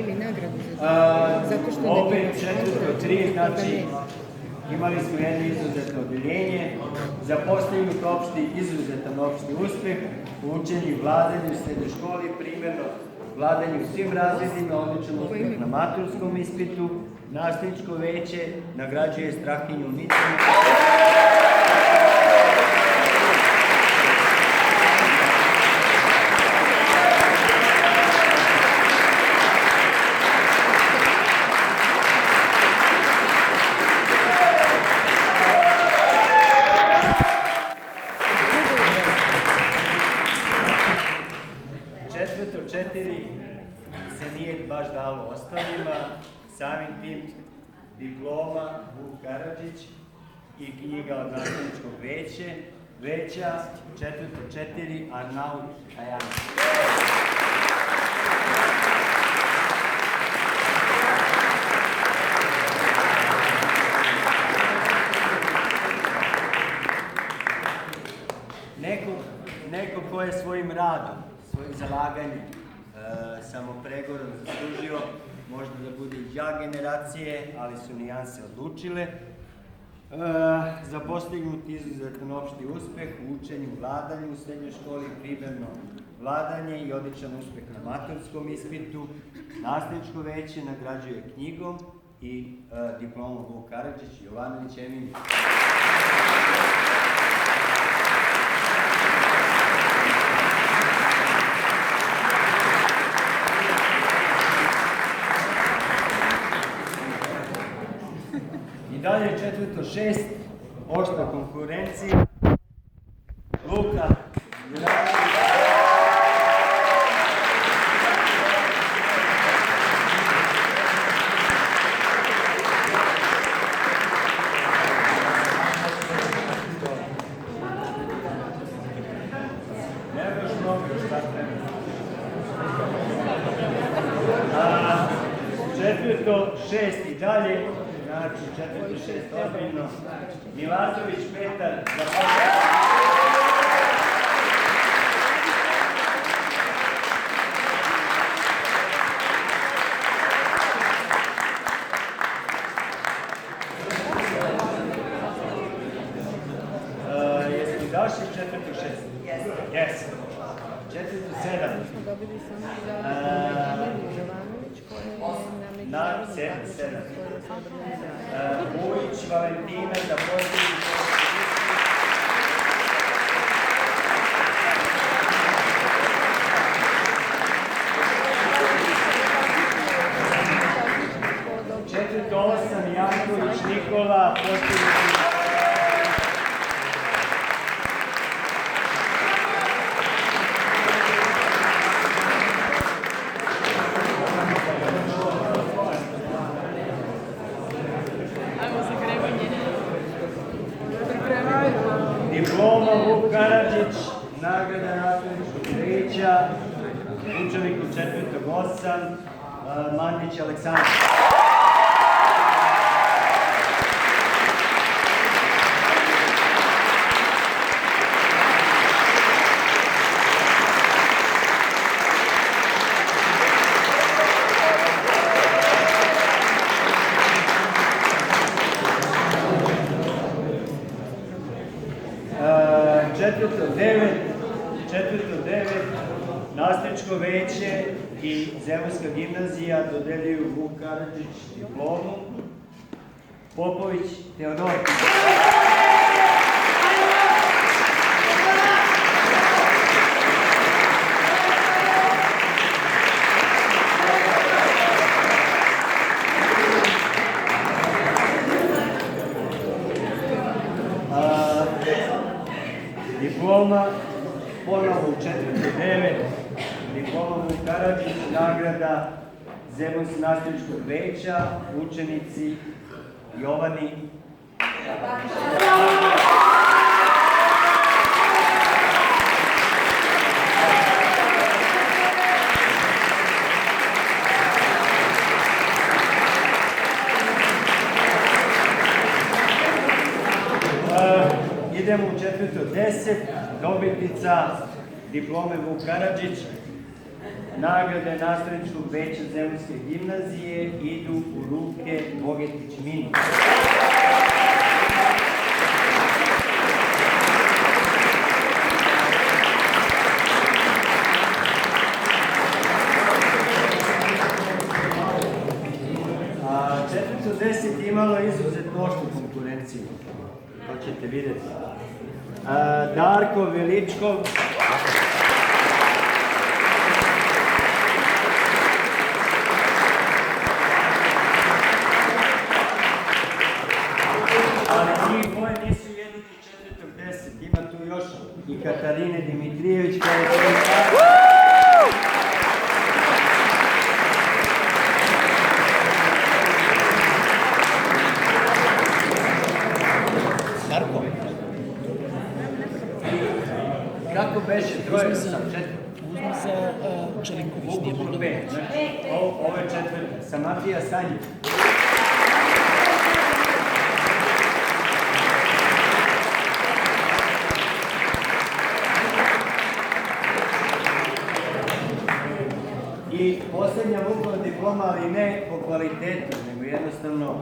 dodijeli nagradu za to? Zato što opet 403, znači imali smo jedno izuzetno odeljenje za postignut opšti, izuzetan opšti uspeh u učenju i vladanju u srednjoj školi, primjerno vladanje u svim razredima, odličan uspeh na maturskom ispitu. Nastavničko veće nagrađuje Strahinju Micinu. Četiri se nije baš dalo ostalima, samim tim diploma Vuk Karadžić i knjiga od nastavničkog veća, 404 Arnaud Tajani. Neko ko je svojim radom, svojim zalaganjem, samopregorom zaslužio možda da bude i ja generacije, ali su nijanse odlučile. Za postignut izuzetan opšti uspeh u učenju i vladanju u srednjoj školi, primarno vladanje i odličan uspeh na maturskom ispitu, nastavničko veće nagrađuje knjigom i diplomom Vuk Karadžić, Jovanović Emilije. Dalje 406, oštra konkurencija, Luka Juranović. Nemaš mnogo šta treba. 406 i dalje. Znači, 406, ozbiljno. Milatović Petar, za jesi li daši 406? Jesi. 407. Dobili smo za Jovanović koja je na 7. Vujić Valentina za posljednji Janković Nikola, posljednji diploma Vuk Karadžić, nagrada nastavničkog veća, učenik u 4.8, Mandić Aleksandar. Četvrto devet, nastavničko veće i Zemunska gimnazija dodeljuju Vuk Karadžić diplomu. Popović Teodor. Diploma, ponovo u 4.9, diploma Vuk Karadžić, nagrada Zemunskog nastavničkog veća, učenici Jovani. Idemo u 4.10, dobitnica diplome Vuk Karadžić, nagrade nastavničkog veća Zemunske gimnazije idu u ruke Bogetić Mini. Četvrto 10 imalo izuzetno oštru konkurenciju, to ćete vidjeti. Darko Veličkov, ali njih moje nisu jedini četvrtog 10, ima tu još i Katarine Dimitrijević koja je kako beše, troje sam četvrti. Uzmi za Čelinković, nije moglo da Pet, znači, ovo je četvrta, sa Matija Sanjić. I posljednja vukla diploma, ali ne po kvalitetu, nego jednostavno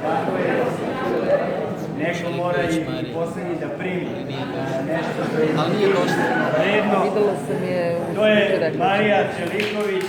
tako je, neko mora i posljednji da primi nešto što je vredno. Videla sam je u To je Marija Čeliković.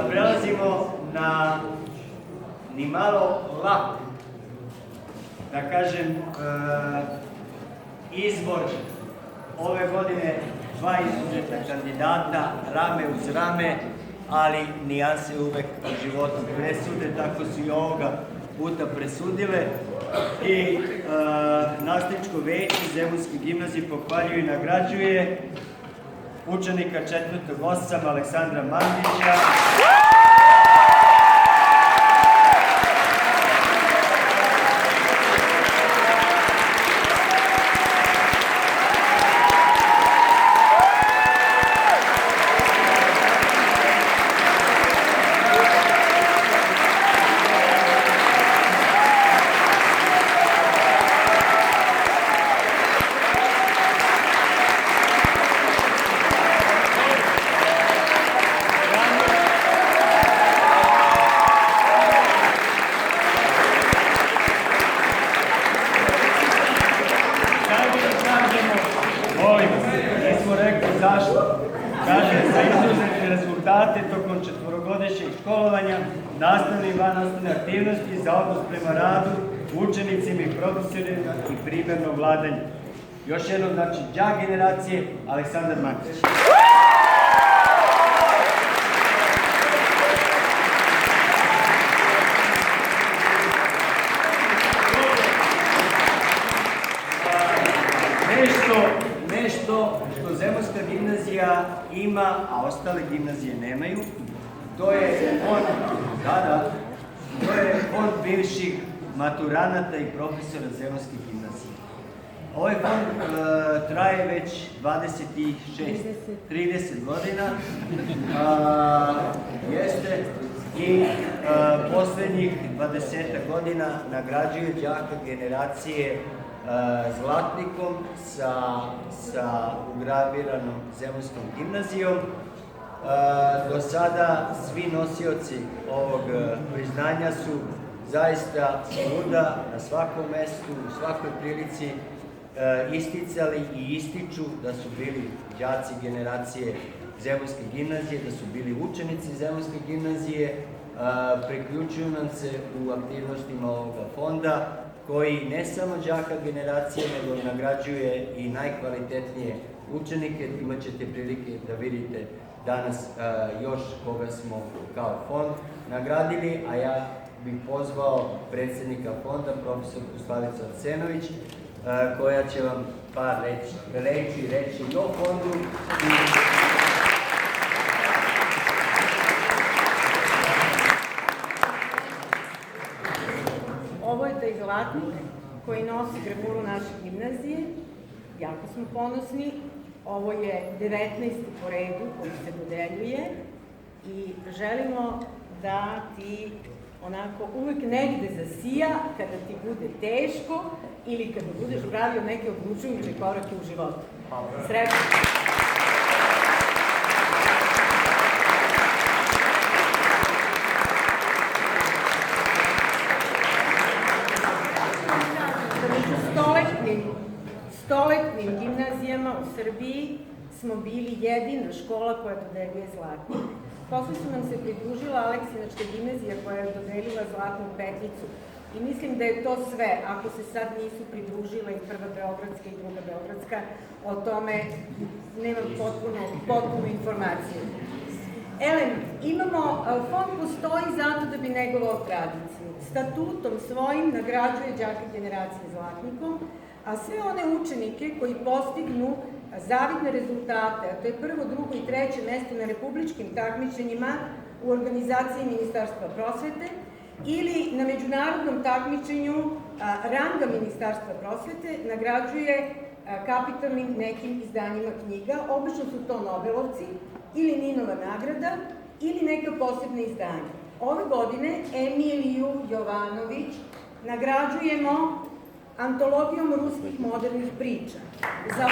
Prelazimo na nimalo lak, da kažem, izbor ove godine, dva izuzetna kandidata, rame uz rame, ali nijanse uvek u životu presude, tako su i ovoga puta presudile. I nastavničko veće Zemunske gimnazije pohvaljuje i nagrađuje učenika 4.8. Aleksandra Mandića. Zašto? Kaže, za izuzetne rezultate tokom četvorogodišnjeg školovanja, nastavne i vannastavne aktivnosti za odnos prema radu, učenicima i profesorima i primjerno vladanje. Još jednom, znači, đak generacije, Aleksandar Mandić. Nešto što Zemunska gimnazija ima, a ostale gimnazije nemaju, to je fond bivših maturanata i profesora Zemunske gimnazije. Ovaj fond traje već 30 godina, jeste, i posljednjih 20 godina nagrađuje đaka generacije zlatnikom sa ugraviranom Zemunskom gimnazijom. Do sada svi nosioci ovog priznanja su zaista svuda, na svakom mestu, u svakoj prilici isticali i ističu da su bili đaci generacije Zemunske gimnazije, da su bili učenici Zemunske gimnazije, priključuju nam se u aktivnostima ovoga fonda, koji ne samo đaka generacije, nego nagrađuje i najkvalitetnije učenike. Imat ćete prilike da vidite danas još koga smo kao fond nagradili, a ja bih pozvao predsjednika fonda, profesorku Slavicu Arsenović, koja će vam par reči reći i o fondu. Ovo je taj zlatnik koji nosi gravuru naše gimnazije. Jako smo ponosni. Ovo je 19. po redu koji se dodeljuje i želimo da ti onako uvek negde zasija kada ti bude teško ili kada budeš pravio neke odlučujuće korake u životu. Srećno! Stoletnim gimnazijama u Srbiji smo bili jedina škola koja dodeljuje zlatnik. Posle su nam se pridružila Aleksinačka gimnazija koja je dodelila zlatnu petlicu. I mislim da je to sve. Ako se sad nisu pridružile i Prva Beogradska i Druga Beogradska, o tome nemam potpunu informaciju. Fond postoji zato da bi negovao tradiciju. Statutom svojim nagrađuje đake generacije zlatnikom, a sve one učenike koji postignu zavidne rezultate, a to je prvo, drugo i treće mesto na republičkim takmičenjima u organizaciji Ministarstva prosvete ili na međunarodnom takmičenju ranga Ministarstva prosvete, nagrađuje kapitalnim nekim izdanjima knjiga. Obično su to Nobelovci ili Ninova nagrada ili neka posebna izdanja. Ove godine Emiliju Jovanović nagrađujemo antologijom ruskih modernih priča. Za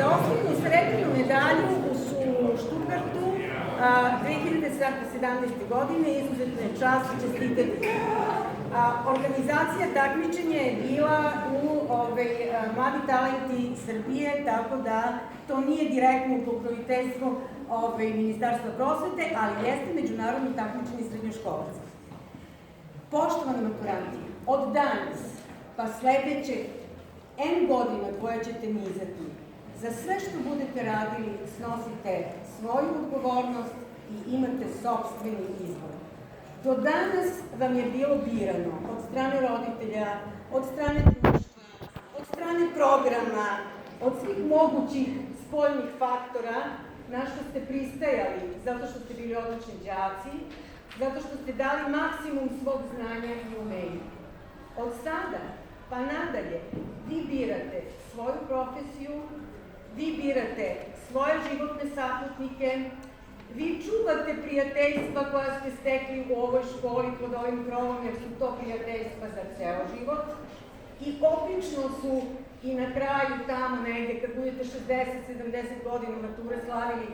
osnovnu srebrnu medalju u Stuttgartu 2017. godine izuzetna je čast i čestitati. Organizacija takmičenja je bila u Mladi talenti Srbije, tako da to nije direktno pokroviteljstvo Ministarstva prosvete, ali jeste međunarodno takmičenje srednjoškolaca. Poštovani maturanti, od danas pa sledeće N godina koje ćete nizati, za sve što budete radili snosite svoju odgovornost i imate sopstveni izbor. Do danas vam je bilo birano od strane roditelja, od strane društva, od strane programa, od svih mogućih spoljnih faktora na što ste pristajali zato što ste bili odlični đaci, zato što ste dali maksimum svog znanja i umenja. Od sada pa nadalje vi birate svoju profesiju, vi birate svoje životne saputnike, vi čuvate prijateljstva koja ste stekli u ovoj školi pod ovim krovom, jer su to prijateljstva za ceo život. I obično su i na kraju tamo negde, kad budete 60-70 godina mature slavili,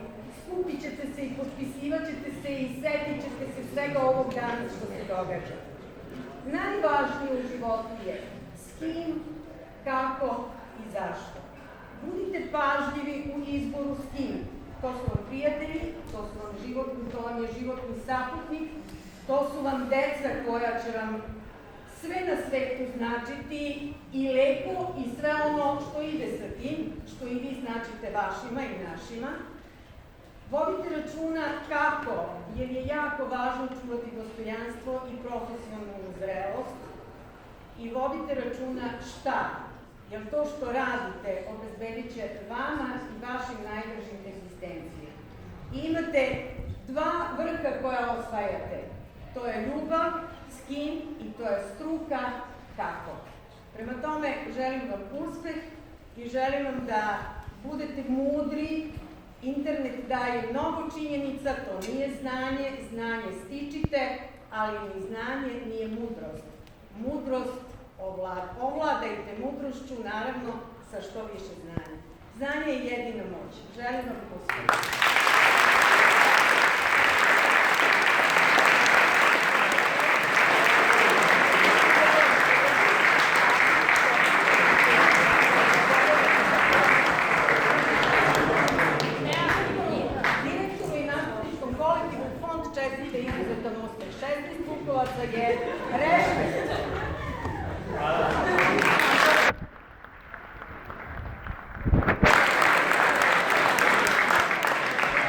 skupit ćete se i potpisivat ćete se i setit ćete se svega ovog dana što se događa. Najvažnije u životu je s kim, kako i zašto. Budite pažljivi u izboru s kim. To su vam prijatelji, to vam je životni saputnik, to su vam deca koja će vam sve na svetu značiti i lepo i sve ono što ide sa tim, što i vi značite vašima i našima. Vodite računa kako, jer je jako važno čuvati dostojanstvo i profesionalnu zrelost. I vodite računa šta, jer to što radite obezbedit će vama i vašim najdražim egzistencijama. I imate dva vrha koja osvajate. To je ljubav, s kim, i to je struka, kako. Prema tome, želim vam uspeh i želim vam da budete mudri. Internet daje mnogo činjenica, to nije znanje, znanje stičite, ali ni znanje nije mudrost. Mudrost ovladajte mudrošću, naravno, sa što više znanja. Znanje je jedina moć. Želim vam uspeh.